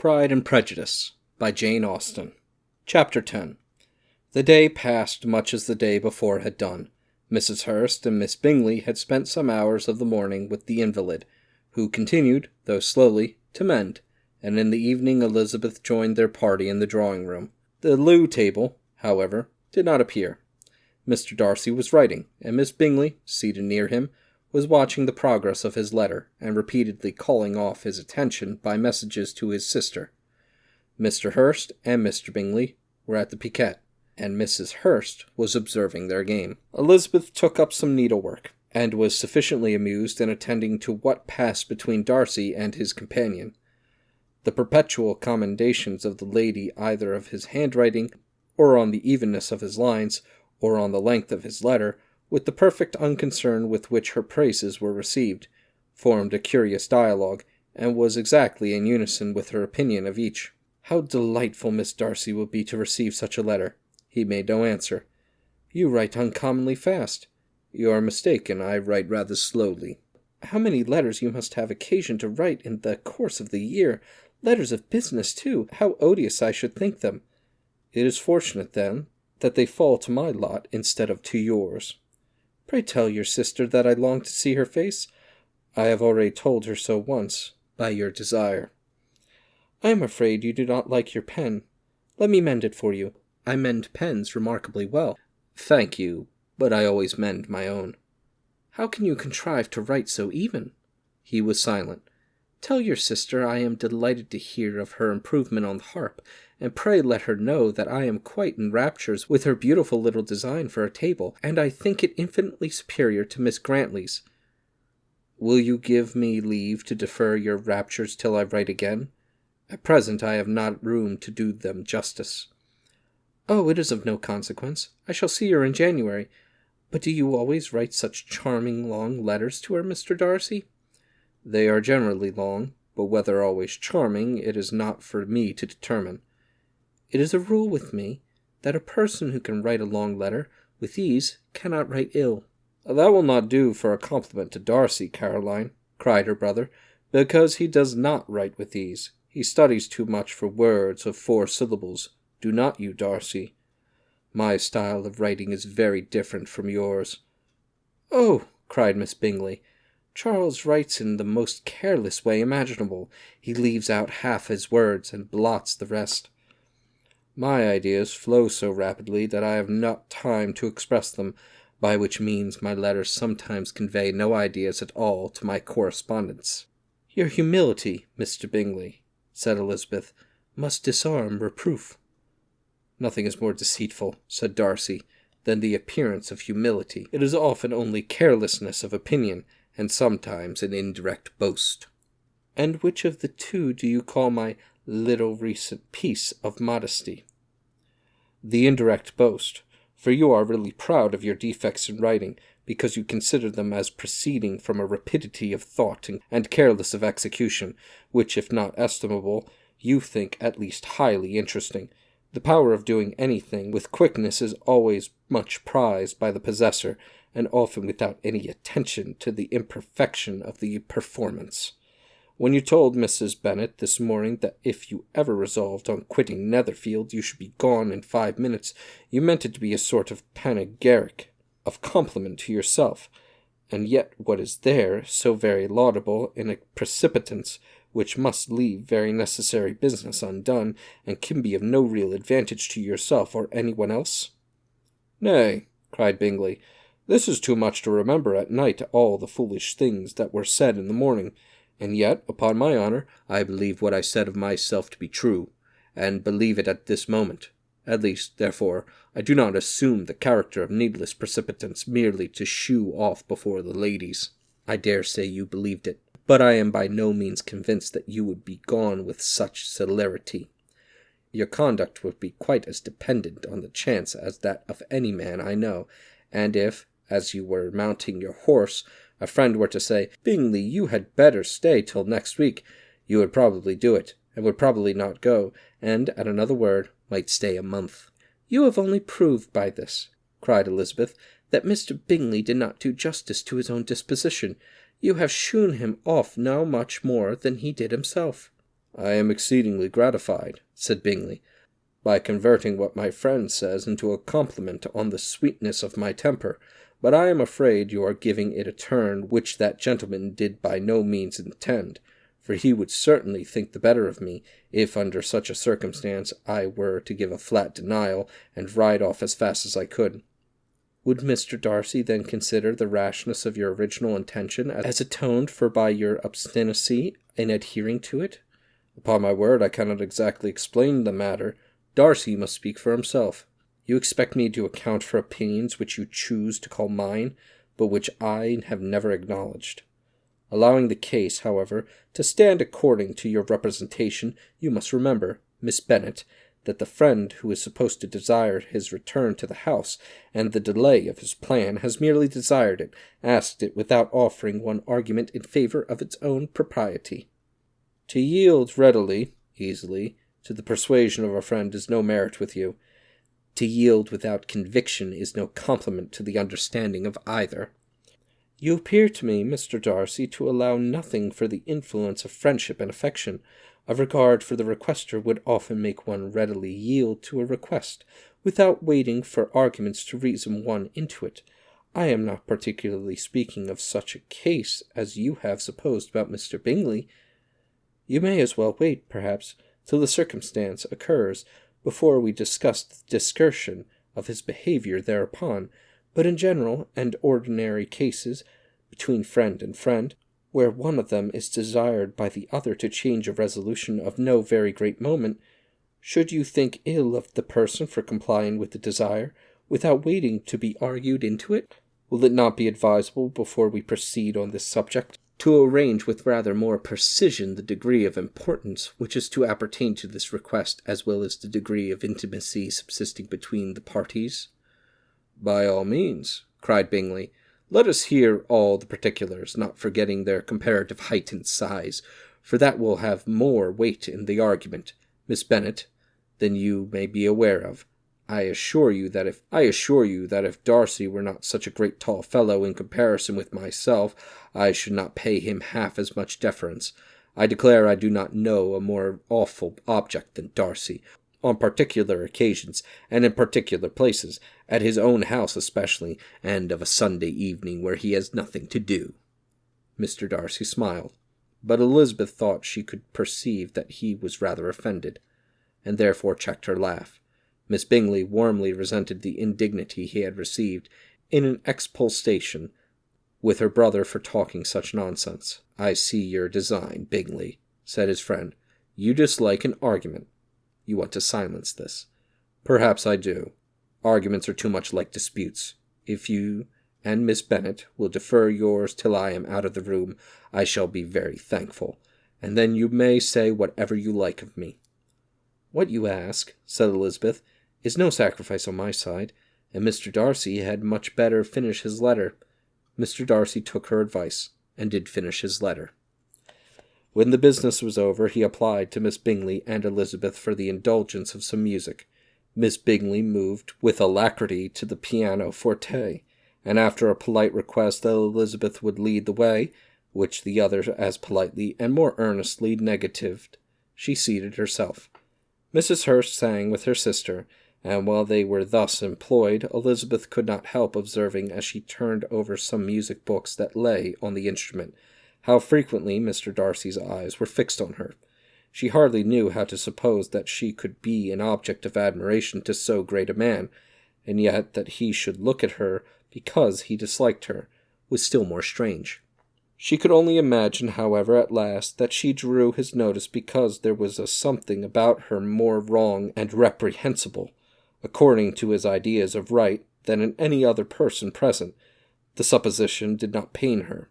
Pride and Prejudice by Jane Austen. Chapter 10. The day passed much as the day before had done. Mrs. Hurst and Miss Bingley had spent some hours of the morning with the invalid, who continued, though slowly, to mend, and in the evening Elizabeth joined their party in the drawing-room. The loo table, however, did not appear. Mr. Darcy was writing, and Miss Bingley, seated near him, was watching the progress of his letter, and repeatedly calling off his attention by messages to his sister. Mr. Hurst and Mr. Bingley were at the piquet, and Mrs. Hurst was observing their game. Elizabeth took up some needlework, and was sufficiently amused in attending to what passed between Darcy and his companion. The perpetual commendations of the lady either of his handwriting, or on the evenness of his lines, or on the length of his letter, with the perfect unconcern with which her praises were received, formed a curious dialogue, and was exactly in unison with her opinion of each. "How delightful Miss Darcy will be to receive such a letter!" He made no answer. "You write uncommonly fast." "You are mistaken, I write rather slowly." "How many letters you must have occasion to write in the course of the year! Letters of business, too! How odious I should think them!" "It is fortunate, then, that they fall to my lot instead of to yours." "Pray tell your sister that I long to see her face." "I have already told her so once, by your desire." "I am afraid you do not like your pen. Let me mend it for you. I mend pens remarkably well." "Thank you, but I always mend my own." "How can you contrive to write so even?" He was silent. "Tell your sister I am delighted to hear of her improvement on the harp, and pray let her know that I am quite in raptures with her beautiful little design for a table, and I think it infinitely superior to Miss Grantley's." "Will you give me leave to defer your raptures till I write again? At present I have not room to do them justice." "Oh, it is of no consequence. I shall see her in January. But do you always write such charming long letters to her, Mr. Darcy?" "They are generally long, but whether always charming it is not for me to determine." "It is a rule with me, that a person who can write a long letter with ease cannot write ill." "That will not do for a compliment to Darcy, Caroline," cried her brother, "because he does not write with ease. He studies too much for words of 4 syllables. Do not you, Darcy? My style of writing is very different from yours." "Oh," cried Miss Bingley, "Charles writes in the most careless way imaginable. He leaves out half his words and blots the rest." "My ideas flow so rapidly that I have not time to express them, by which means my letters sometimes convey no ideas at all to my correspondents." "Your humility, Mr. Bingley," said Elizabeth, "must disarm reproof." "Nothing is more deceitful," said Darcy, "than the appearance of humility. It is often only carelessness of opinion, and sometimes an indirect boast." "And which of the two do you call my little recent piece of modesty?" "The indirect boast, for you are really proud of your defects in writing, because you consider them as proceeding from a rapidity of thought and careless of execution, which, if not estimable, you think at least highly interesting. The power of doing anything with quickness is always much prized by the possessor, and often without any attention to the imperfection of the performance. When you told Mrs. Bennet this morning that if you ever resolved on quitting Netherfield you should be gone in 5 minutes, you meant it to be a sort of panegyric, of compliment to yourself, and yet what is there so very laudable in a precipitance which must leave very necessary business undone, and can be of no real advantage to yourself or anyone else?" "Nay," cried Bingley, "this is too much to remember at night all the foolish things that were said in the morning, and yet, upon my honour, I believe what I said of myself to be true, and believe it at this moment. At least, therefore, I do not assume the character of needless precipitance merely to shew off before the ladies. I dare say you believed it, but I am by no means convinced that you would be gone with such celerity. Your conduct would be quite as dependent on the chance as that of any man I know, and if, as you were mounting your horse, a friend were to say, 'Bingley, you had better stay till next week,' you would probably do it, and would probably not go, and, at another word, might stay a month." "You have only proved by this," cried Elizabeth, "that Mr. Bingley did not do justice to his own disposition. You have shewn him off now much more than he did himself." I am exceedingly gratified, said Bingley, by converting what my friend says into a compliment on the sweetness of my temper, but I am afraid you are giving it a turn which that gentleman did by no means intend, for he would certainly think the better of me, if under such a circumstance I were to give a flat denial, and ride off as fast as I could. Would Mr. Darcy then consider the rashness of your original intention as atoned for by your obstinacy in adhering to it? Upon my word, I cannot exactly explain the matter. Darcy must speak for himself. You expect me to account for opinions which you choose to call mine, but which I have never acknowledged. Allowing the case, however, to stand according to your representation, you must remember, Miss Bennet, that the friend who is supposed to desire his return to the house, and the delay of his plan, has merely desired it, asked it without offering one argument in favour of its own propriety. To yield readily, easily, to the persuasion of a friend is no merit with you. To yield without conviction is no compliment to the understanding of either. You appear to me, Mr. Darcy, to allow nothing for the influence of friendship and affection. A regard for the requester would often make one readily yield to a request, without waiting for arguments to reason one into it. I am not particularly speaking of such a case as you have supposed about Mr. Bingley. You may as well wait, perhaps, till the circumstance occurs, before we discuss the discursion of his behaviour thereupon, but in general and ordinary cases, between friend and friend, where one of them is desired by the other to change a resolution of no very great moment, should you think ill of the person for complying with the desire, without waiting to be argued into it? Will it not be advisable, before we proceed on this subject, to arrange with rather more precision the degree of importance which is to appertain to this request, as well as the degree of intimacy subsisting between the parties? By all means, cried Bingley. Let us hear all the particulars, not forgetting their comparative height and size, for that will have more weight in the argument, Miss Bennet, than you may be aware of. I assure you that if Darcy were not such a great tall fellow in comparison with myself, I should not pay him half as much deference. I declare I do not know a more awful object than Darcy, on particular occasions, and in particular places, at his own house especially, and of a Sunday evening where he has nothing to do. Mr. Darcy smiled, but Elizabeth thought she could perceive that he was rather offended, and therefore checked her laugh. Miss Bingley warmly resented the indignity he had received in an expostulation with her brother for talking such nonsense. I see your design, Bingley, said his friend. You dislike an argument. You want to silence this. Perhaps I do. Arguments are too much like disputes. If you and Miss Bennet will defer yours till I am out of the room, I shall be very thankful, and then you may say whatever you like of me. What you ask, said Elizabeth, is no sacrifice on my side, and Mr. Darcy had much better finish his letter. Mr. Darcy took her advice, and did finish his letter. When the business was over, he applied to Miss Bingley and Elizabeth for the indulgence of some music. Miss Bingley moved with alacrity to the piano-forte, and after a polite request that Elizabeth would lead the way, which the other as politely and more earnestly negatived, she seated herself. Mrs. Hurst sang with her sister, and while they were thus employed, Elizabeth could not help observing, as she turned over some music books that lay on the instrument, how frequently Mr. Darcy's eyes were fixed on her. She hardly knew how to suppose that she could be an object of admiration to so great a man, and yet that he should look at her because he disliked her was still more strange. She could only imagine, however, at last, that she drew his notice because there was a something about her more wrong and reprehensible, according to his ideas of right, than in any other person present. The supposition did not pain her.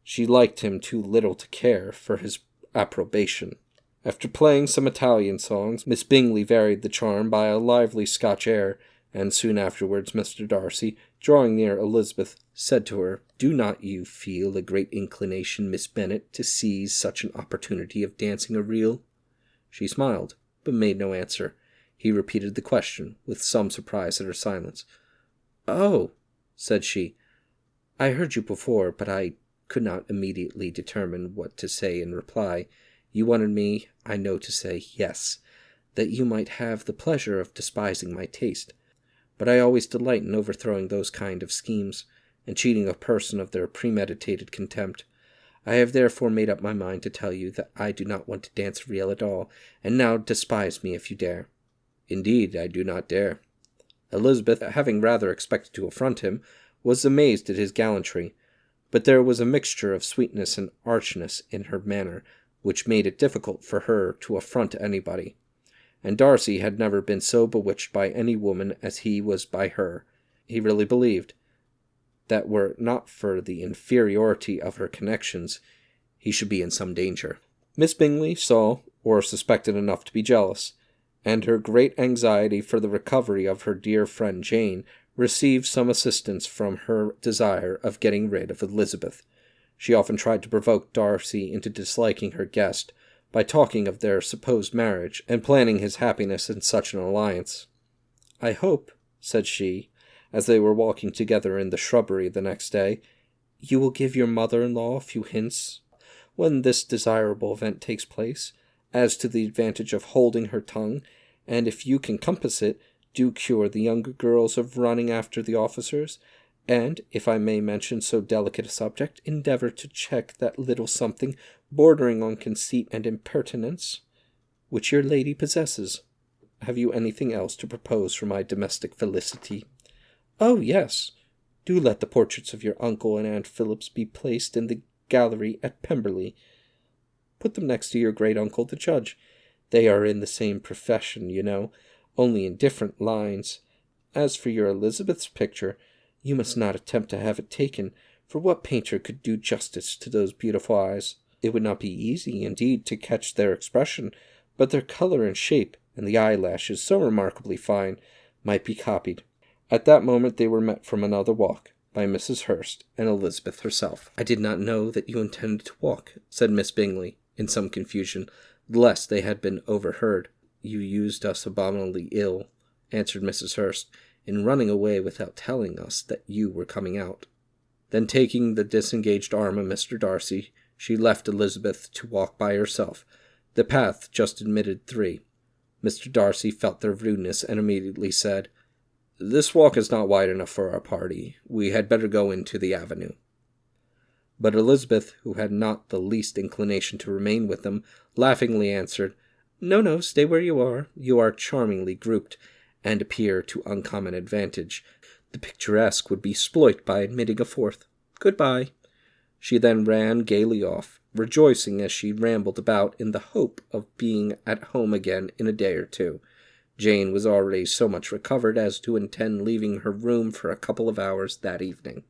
She liked him too little to care for his approbation. After playing some Italian songs, Miss Bingley varied the charm by a lively Scotch air, and soon afterwards Mr. Darcy, drawing near Elizabeth, said to her, "Do not you feel a great inclination, Miss Bennet, to seize such an opportunity of dancing a reel?" She smiled, but made no answer. He repeated the question, with some surprise at her silence. "Oh," said she, "I heard you before, but I could not immediately determine what to say in reply. You wanted me, I know, to say yes, that you might have the pleasure of despising my taste. But I always delight in overthrowing those kind of schemes, and cheating a person of their premeditated contempt. I have therefore made up my mind to tell you that I do not want to dance reel at all, and now despise me if you dare." "Indeed, I do not dare." Elizabeth, having rather expected to affront him, was amazed at his gallantry, but there was a mixture of sweetness and archness in her manner which made it difficult for her to affront anybody. And Darcy had never been so bewitched by any woman as he was by her. He really believed that were it not for the inferiority of her connections, he should be in some danger. Miss Bingley saw, or suspected enough to be jealous, and her great anxiety for the recovery of her dear friend Jane received some assistance from her desire of getting rid of Elizabeth. She often tried to provoke Darcy into disliking her guest by talking of their supposed marriage, and planning his happiness in such an alliance. "I hope," said she, as they were walking together in the shrubbery the next day, "you will give your mother-in-law a few hints, when this desirable event takes place, as to the advantage of holding her tongue, and if you can compass it, do cure the younger girls of running after the officers, and, if I may mention so delicate a subject, endeavour to check that little something, bordering on conceit and impertinence, which your lady possesses. Have you anything else to propose for my domestic felicity?" "Oh, yes. Do let the portraits of your uncle and Aunt Phillips be placed in the gallery at Pemberley. Put them next to your great-uncle the judge. They are in the same profession, you know, only in different lines. As for your Elizabeth's picture, you must not attempt to have it taken, for what painter could do justice to those beautiful eyes? It would not be easy, indeed, to catch their expression, but their colour and shape, and the eyelashes, so remarkably fine, might be copied." At that moment they were met from another walk by Mrs. Hurst and Elizabeth herself. "I did not know that you intended to walk," said Miss Bingley, in some confusion, lest they had been overheard. "You used us abominably ill," answered Mrs. Hurst, "in running away without telling us that you were coming out." Then taking the disengaged arm of Mr. Darcy, she left Elizabeth to walk by herself. The path just admitted 3. Mr. Darcy felt their rudeness and immediately said, "This walk is not wide enough for our party. We had better go into the avenue." But Elizabeth, who had not the least inclination to remain with them, laughingly answered, "No, no, stay where you are. You are charmingly grouped, and appear to uncommon advantage. The picturesque would be spoilt by admitting a fourth. Good-bye." She then ran gaily off, rejoicing as she rambled about in the hope of being at home again in a day or 2. Jane was already so much recovered as to intend leaving her room for a couple of hours that evening.